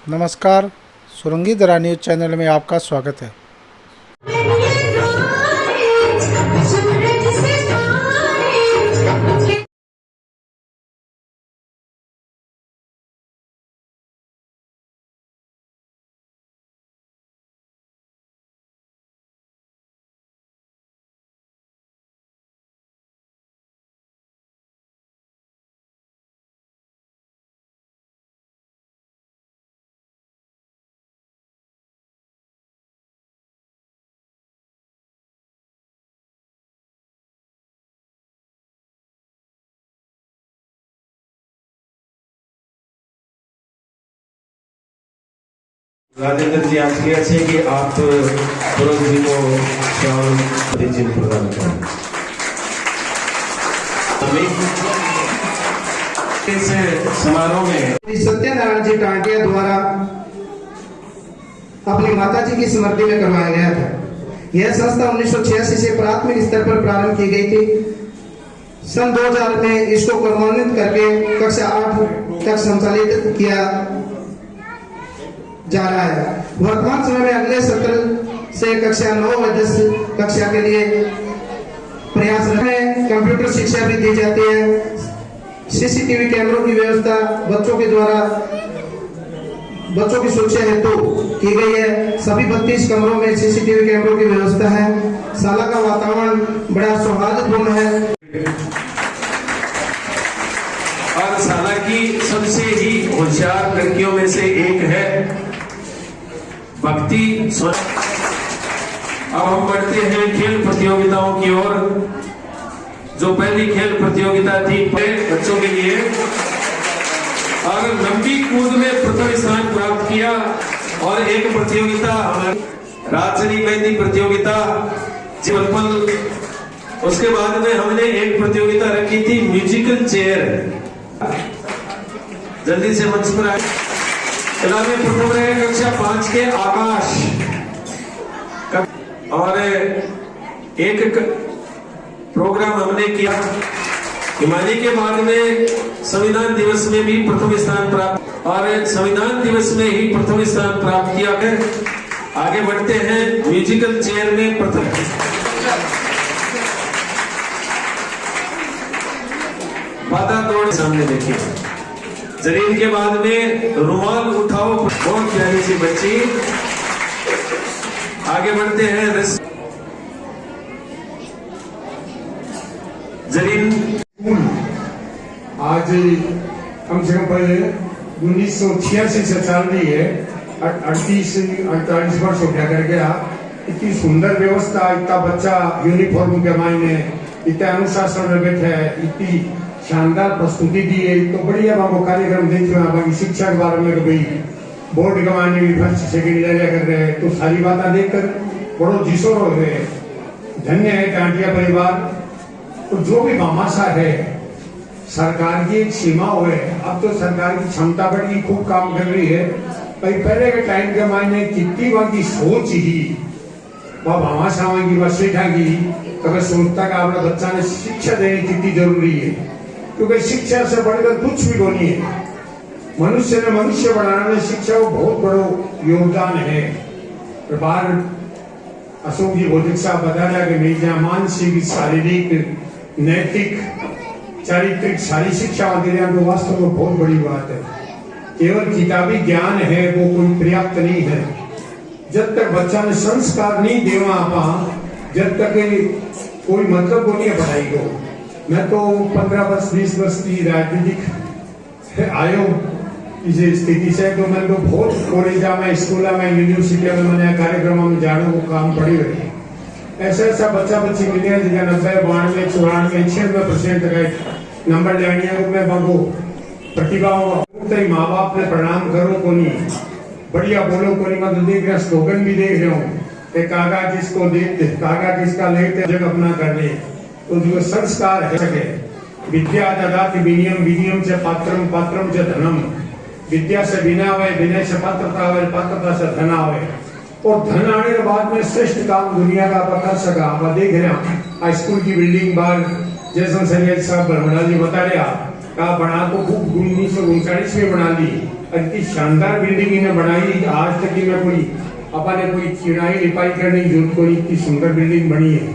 नमस्कार, सुरंगी दरा news channel में आपका स्वागत है। राजेंद्र जी आज के अच्छे कि आप पुरोहित जी को चिन्ह प्रदान करें। इस समारोह में सत्यनारायण जी टांटिया द्वारा अपनी माता जी की स्मृति में करवाया गया था। यह संस्था 1986 से प्राथमिक स्तर पर प्रारंभ की गई थी। सन 2000 में इसको क्रमान्वित करके कक्षा 8 तक संचालित किया जा रहा है। वर्तमान समय में अगले सत्र से कक्षा 9 व 10 कक्षा के लिए प्रयास में कंप्यूटर शिक्षा भी दी जाती है। सीसीटीवी कैमरों की व्यवस्था बच्चों के द्वारा बच्चों की सुरक्षा हेतु की गई है। सभी 32 कमरों में सीसीटीवी कैमरों की व्यवस्था है। शाला का वातावरण बड़ा सौहार्दपूर्ण है और शाला की सबसे ही होशियार लड़कियों में से एक है भक्ति। अब हम बढ़ते हैं खेल प्रतियोगिताओं की ओर। जो पहली खेल प्रतियोगिता थी बच्चों के लिए और लंबी कूद में प्रथम स्थान प्राप्त किया। और एक प्रतियोगिता हमारी राजनी मेहंदी प्रतियोगिता जबलपुर। उसके बाद में हमने एक प्रतियोगिता रखी थी म्यूजिकल चेयर। जल्दी से मंच पर आए। में प्रथम रहे कक्षा 5 के आकाश और एक प्रोग्राम हमने किया हिमालय के बाद में संविधान दिवस में भी प्रथम स्थान प्राप्त और संविधान दिवस में ही प्रथम स्थान प्राप्त किया है। आगे बढ़ते हैं म्यूजिकल चेयर में प्रथम बाधा दौड़ सामने देखिए। जरीन के बाद में रुमाल उठाओ बहुत प्यारी सी बच्ची। आगे बढ़ते हैं जरीन। आज कम से कम पहले 1986 से चल रही है। 38-48 वर्ष हो गया कर गया। इतनी सुंदर व्यवस्था, इतना बच्चा यूनिफॉर्म के मायने इतना अनुशासन में बैठे है, इतनी शानदार प्रस्तुति दी है। तो बढ़िया बाबू कार्यक्रम देख रहे हैं। शिक्षा के बारे में भाई बोर्ड के मायने भी फर्स्ट सेकेंड ले कर रहे हैं। तो सारी बातें देखकर बड़ो जिसोर हो रहे हैं। धन्य है टांटिया परिवार। तो जो भी भामाशा है सरकार की एक सीमा हुए। अब तो सरकार की क्षमता बढ़ी, खूब काम कर रही है। भाई पहले के टाइम के मायने कितनी वहां की सोच ही वह भामाशा की वह सेठा की तो सोचता का अपने बच्चा ने शिक्षा देनी कितनी जरूरी है। क्योंकि शिक्षा से बढ़कर कुछ भी नहीं है। मनुष्य ने मनुष्य बनाने में शिक्षा को बहुत बड़ा योगदान है। बार अशोक जी भौतिक साहब बताया कि मेरी मानसिक, शारीरिक, नैतिक, चारित्रिक सारी शिक्षा वगैरह तो वास्तव में बहुत बड़ी बात है। केवल किताबी ज्ञान है वो कोई पर्याप्त नहीं है। जब तक बच्चा ने संस्कार नहीं देवा आपा, जब तक कोई मतलब को नहीं पढ़ाई को। मैं तो 15 वर्ष 20 वर्ष की राजनीतिक आयो इस स्थिति से। तो मैं तो बहुत कॉलेज में, स्कूल में, यूनिवर्सिटी में मैंने कार्यक्रम में जाने को काम पड़ी हुई। ऐसा बच्चा बच्ची मिले हैं जिनका 90, 92, 94, 96% नंबर लेने को मैं बाबू प्रतिभाओं माँ बाप ने प्रणाम करो को नहीं, बढ़िया बोलो को नहीं। मतलब देख रहे स्लोगन भी देख रहे हूँ काका किसको देते, काका किसका लेते जग अपना कर ले। तो जो संस्कार है सके विद्या ददाति विनयम, विनयम से पात्रम, पात्रम से धनम। विद्या से विनय आवे, विनय से पात्रता आवे, पात्रता से धन आवे। और धन आने के बाद में श्रेष्ठ काम दुनिया का आप कर सका। आप देख रहे हैं स्कूल की बिल्डिंग बार जैसा संजय साहब बरमड़ा जी बता रहे का बना तो खूब 1939 में बना ली। इतनी शानदार बिल्डिंग इन्हें बनाई, आज तक ही मैं कोई अपने कोई चिड़ाई लिपाई करने की जरूरत कोई, इतनी सुंदर बिल्डिंग बनी है।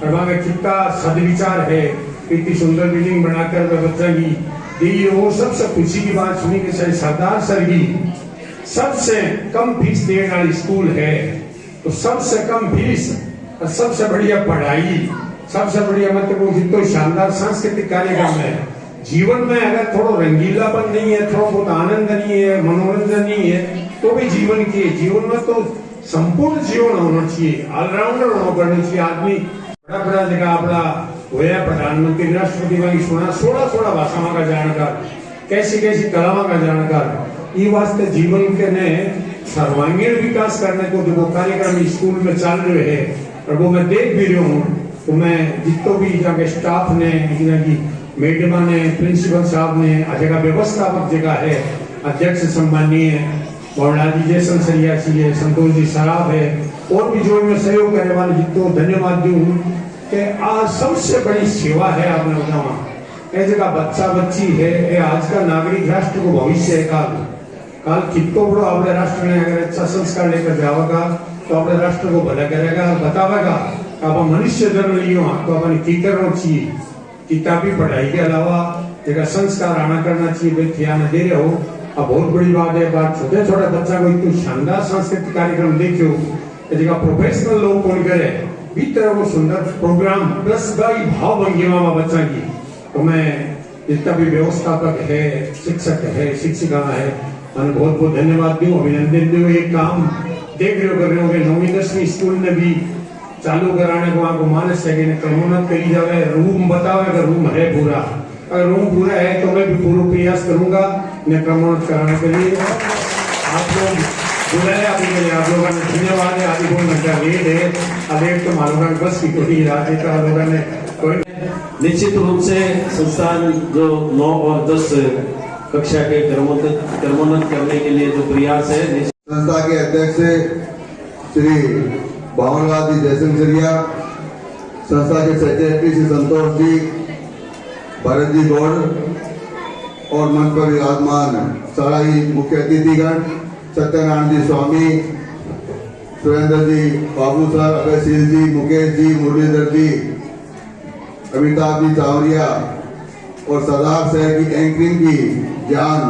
और वहाँ में कितना सदविचार है, इतनी सुंदर बिल्डिंग बनाकर बच्चा की दी। वो सबसे खुशी की बात सुनी कि सरदार सर की सबसे कम फीस देने वाली स्कूल है, तो सबसे कम फीस और सबसे बढ़िया पढ़ाई, सबसे बढ़िया मतलब जितना शानदार सांस्कृतिक कार्यक्रम है। जीवन में अगर थोड़ा रंगीलापन नहीं है, थोड़ा बहुत आनंद नहीं है, मनोरंजन नहीं है, तो भी जीवन की जीवन में तो संपूर्ण जीवन होना चाहिए, ऑलराउंडर होना करना चाहिए। आदमी बड़ा बड़ा जगह अपना होया प्रधानमंत्री राष्ट्रपति वाली सुना, सोलह भाषा का जानकार, कैसी कैसी कलावा का जानकार। ये वास्ते जीवन के ने सर्वांगीण विकास करने को जो कार्यक्रम स्कूल में चल रहे हैं, और वो मैं देख भी रहा हूँ, तो मैं जितो भी जाके स्टाफ ने, मैडमा ने, प्रिंसिपल साहब ने, जगह व्यवस्थापक जगह है, अध्यक्ष सम्मानीय मौलाजी जयसन सरिया जी है, संतोष जी सराफ है, और भी जो मैं सहयोग करने वाले जितो धन्यवाद दूं कि आज सबसे बड़ी सेवा है आपने बतावा। ये जगह बच्चा बच्ची है, ये आज का नागरिक राष्ट्र को भविष्य है। काल कितो बड़ो अपने राष्ट्र ने अगर अच्छा संस्कार लेकर जाएगा तो अपने राष्ट्र को भला करेगा, बतावेगा आप मनुष्य जन्म लियो तो अपनी की करना चाहिए। किताबी पढ़ाई के अलावा जगह संस्कार आना करना चाहिए, ध्यान दे रहे हो। अब बहुत बड़ी बात है, बात छोटे छोटे बच्चा को इतना शानदार सांस्कृतिक कार्यक्रम देखो, जगह प्रोफेशनल लोग कौन करे भीतर वो सुंदर प्रोग्राम प्लस गाई भाव भंगिमा बच्चा की। तो मैं जितना भी व्यवस्थापक है, शिक्षक है, शिक्षिका है, मैंने बहुत बहुत धन्यवाद दूं, अभिनंदन दूं। एक काम देख रहे हो कर रहे हो 9वीं 10वीं स्कूल ने भी चालू कराने को आपको मानस है कि क्रमोन्नत करी जावे, रूम बतावे अगर रूम है पूरा, अगर रूम पूरा है तो मैं भी पूरा प्रयास करूंगा ने क्रमोन्नत कराने के लिए। आप लोग बुलाया अभी के लिए आप लोगों ने धन्यवाद है। आदि बहुत घंटा लेट है, अलेट तो मालूम बस की थोड़ी रात का लोगों ने कोई निश्चित रूप से संस्थान जो 9 और 10 कक्षा के क्रमोन्नत करने के लिए जो प्रयास है, संस्था के अध्यक्ष श्री बावनलाल जी जयसिंह सरिया, संस्था के सेक्रेटरी श्री संतोष जी, भरत जी गौड़ और मंच पर विराजमान सारा ही मुख्य अतिथिगण, सत्यनारायण जी स्वामी, सुरेंद्र जी, बाबू सर, अभयशील जी, मुकेश जी, मुरलीधर जी, अमिताभ जी चावरिया और सरदार शहर की एंकरिंग की जान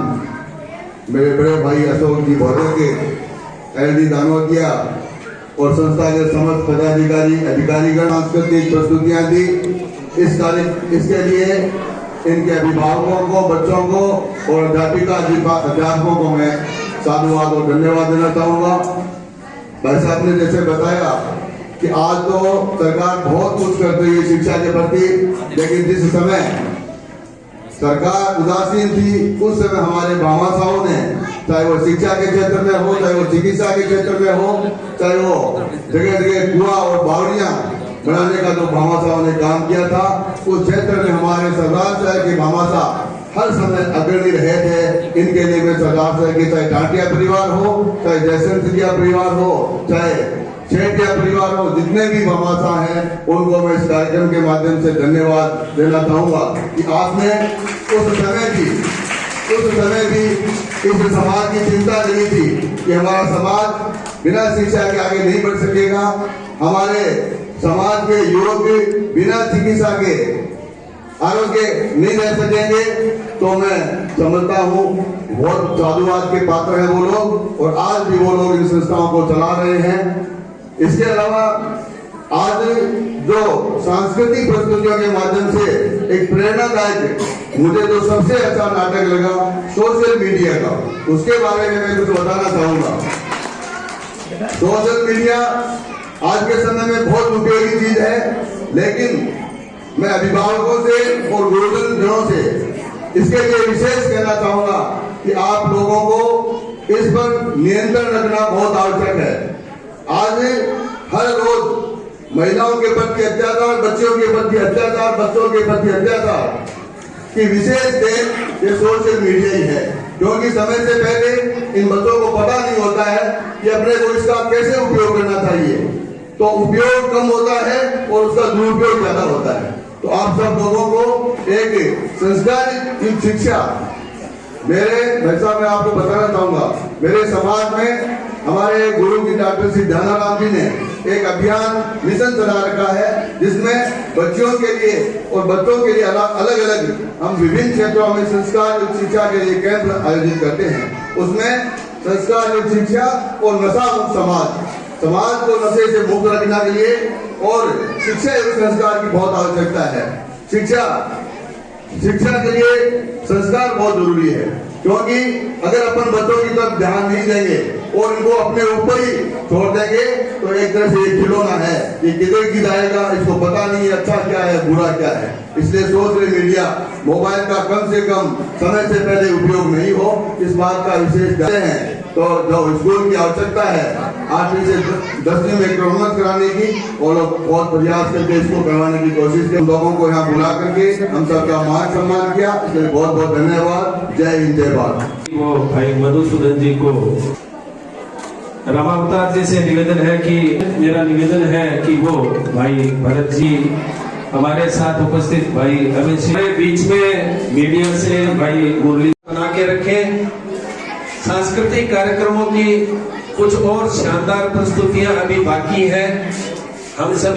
मेरे बड़े भाई अशोक जी भौरे के, एल.डी. दानोतिया और संस्था के समस्त पदाधिकारी अधिकारीगण सांस्कृतिक प्रस्तुतियां दी। इसके लिए इनके अभिभावकों को, बच्चों को और अध्यापकों को मैं साधुवाद और धन्यवाद देना चाहूंगा। भाई साहब ने जैसे बताया कि आज तो सरकार बहुत कुछ कर रही है शिक्षा के प्रति, लेकिन जिस समय सरकार उदासीन थी उस समय हमारे भामाशाहों ने, चाहे वो शिक्षा के क्षेत्र में हो, चाहे वो चिकित्सा के क्षेत्र में हो, चाहे वो जगह जगह कुआं और बावड़ियां बनाने का जो भामाशाहों ने काम किया था, उस क्षेत्र में हमारे सरदार शहर के भामाशाह हर समय अग्रणी रहे थे। इनके लिए मैं सरदार शहर के चाहे टाटिया परिवार हो, चाहे जयसंत परिवार हो, चाहे शेटिया परिवार हो, जितने भी भामाशाह हैं उनको मैं इस कार्यक्रम के माध्यम से धन्यवाद देना चाहूंगा कि आपने उस समय भी इस समाज की चिंता नहीं थी कि हमारा समाज बिना शिक्षा के आगे नहीं बढ़ सकेगा, हमारे समाज के युवक बिना चिकित्सा के आरोग्य नहीं रह सकेंगे। तो मैं समझता हूँ बहुत साधुवाद के पात्र हैं वो लोग, और आज भी वो लोग इन संस्थाओं को चला रहे हैं। इसके अलावा आज जो सांस्कृतिक प्रस्तुतियों के माध्यम से एक प्रेरणादायक, मुझे जो सबसे अच्छा नाटक लगा सोशल मीडिया का, उसके बारे में मैं कुछ बताना चाहूंगा। सोशल मीडिया आज के समय में बहुत उपयोगी चीज है, लेकिन मैं अभिभावकों से और गुरुजनों से इसके लिए विशेष कहना चाहूंगा कि आप लोगों को इस पर नियंत्रण रखना बहुत आवश्यक है। आज हर रोज महिलाओं के प्रति अत्याचार, बच्चों के प्रति अत्याचार, बच्चों के प्रति अत्याचार की विशेष देन ये सोशल मीडिया ही है, क्योंकि समय से पहले इन बच्चों को पता नहीं होता है कि अपने को इसका कैसे उपयोग करना चाहिए, तो उपयोग कम होता है और उसका दुरुपयोग ज्यादा होता है। तो आप सब लोगों को एक संस्कारित शिक्षा भाई साहब मैं आपको बताना चाहूंगा, मेरे समाज में हमारे गुरु जी डॉक्टर श्री ध्यानाराम जी ने एक अभियान मिशन चला रखा है, जिसमें बच्चों के लिए और बच्चों के लिए अलग अलग हम विभिन्न क्षेत्रों में संस्कार युक्त शिक्षा के लिए कैंप आयोजित करते हैं। उसमें संस्कार युक्त शिक्षा और नशा मुक्त समाज को नशे से मुक्त रखने के लिए और शिक्षा एवं संस्कार की बहुत आवश्यकता है। शिक्षा के लिए संस्कार बहुत जरूरी है, क्योंकि अगर अपन बच्चों की तरफ ध्यान नहीं देंगे और इनको अपने ऊपर ही छोड़ देंगे तो एक तरह से ये खिलौना है, ये किधर की जाएगा, इसको पता नहीं अच्छा क्या है बुरा क्या है। इसलिए सोशल मीडिया मोबाइल का कम से कम समय से पहले उपयोग नहीं हो, इस बात का विशेष ध्यान है। तो जो स्कूल की आवश्यकता है 8वीं से 10वीं में क्रमोन्नत कराने की, और बहुत प्रयास करके इसको करवाने की कोशिश की। लोगों को यहाँ बुला करके हम सबका मान सम्मान किया, इसलिए बहुत बहुत धन्यवाद। जय हिंद जय भारत। वो भाई मधुसूदन जी को रामावतार जी से निवेदन है कि मेरा निवेदन है कि वो भाई भरत जी हमारे साथ उपस्थित भाई अमित सिंह के बीच में मीडिया से भाई मुरली बना के रखें। सांस्कृतिक कार्यक्रमों की कुछ और शानदार प्रस्तुतियां अभी बाकी है। हम सभी